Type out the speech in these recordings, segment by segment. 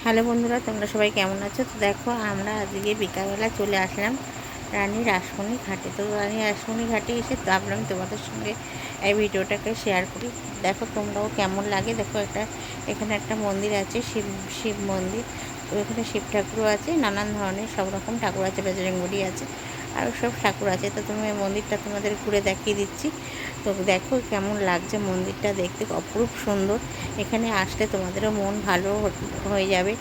Hello বন্ধুরা, তোমরা সবাই কেমন আছো? তো দেখো, আমরা আজকে বিকালবেলা চলে আসলাম রানী রাসমণি ঘাটে। তো রানী রাসমণি ঘাটে এসে ভাবলাম তোমাদের সঙ্গে এই ভিডিওটাকে শেয়ার করি। দেখো তোমরাও কেমন লাগে। দেখো এখানে একটা মন্দির আছে, শিব মন্দির। তো এখানে শিব ঠাকুরও আছে, নানান ধরনের সব রকম ঠাকুর আছে, বজরংবলী আছে, আর সব ঠাকুর আছে। তো তুমি মন্দিরটা তোমাদের ঘুরে দেখিয়ে দিচ্ছি। তো দেখো কেমন লাগছে মন্দিরটা, দেখতে অপরূপ সুন্দর। এখানে আসলে তোমাদেরও মন ভালো হয়ে যাবে।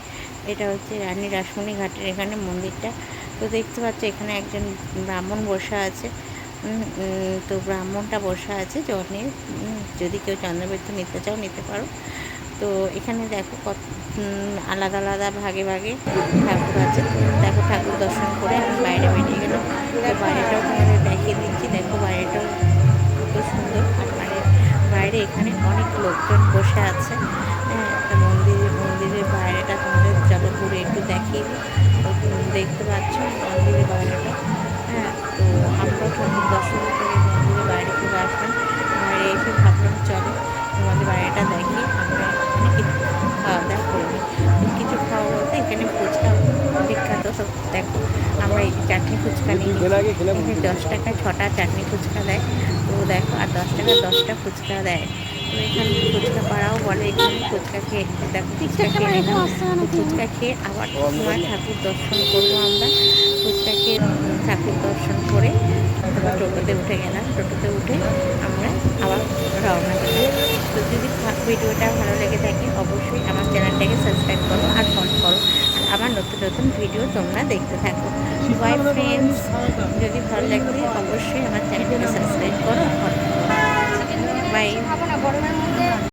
এটা হচ্ছে রানী রাসমণি ঘাটের এখানে মন্দিরটা। তো দেখতে পাচ্ছ এখানে একজন ব্রাহ্মণ বসা আছে। তো ব্রাহ্মণটা বসা আছে জলে। যদি কেউ চন্দ্রবেত্য নিতে চাও নিতে পারো। তো এখানে দেখো কত আলাদা আলাদা ভাগে ভাগে ঠাকুর আছে। তো দেখো ঠাকুর দর্শন করে আমি বাইরে বেরিয়ে গেলাম। তো বাইরেটাও তোমাদের দেখিয়ে দিচ্ছি। দেখো বাইরেটাও কত সুন্দর। আর বাইরে এখানে অনেক লোকজন বসে আছে। হ্যাঁ, তো মন্দিরের বাইরেটা তোমাদের চলো ঘুরে একটু দেখিয়ে দিই। দেখতে পাচ্ছ মন্দিরের বাইরেটা। হ্যাঁ, তো আমরা ঠাকুর দর্শন করে মন্দিরের বাইরে চলে আসলাম। বাইরে এসে ভাবলাম চলো তোমাদের বাইরেটা দেখি। আমরা এখানে কিছু খাওয়া দাওয়া করে নিই। তো কিছু খাওয়া বলতে এখানে ফুচকা বিখ্যাত। তো দেখো আমরা এই চাটনি ফুচকা নিই। এখানে 10 টাকায় 6টা চাটনি ফুচকা দেয়। তো দেখো, আর 10 টাকায় 10টা ফুচকা দেয়। তো এখানে ফুচকা পাড়াও বলে। এখানে ফুচকা খেয়ে দেখো, ফুচকা খেয়ে নিলাম। ফুচকা খেয়ে আবার তোমার ঠাকুর দর্শন করবো আমরা। ফুচকা খেয়ে ঠাকুর দর্শন করে টোটোতে উঠে গেলাম। টোটোতে উঠে আমরা আবার রওনা দিলাম। তো যদি ভিডিওটা ভালো লেগে থাকে অবশ্যই আমার চ্যানেলটাকে সাবস্ক্রাইব করো আর ফলো করো। আর আমার নতুন নতুন ভিডিও তোমরা দেখতে থাকো। বাই ফ্রেন্ডস, যদি ভালো লাগলে অবশ্যই আমার চ্যানেলটাকে সাবস্ক্রাইব করো, ফলো করো। বাই।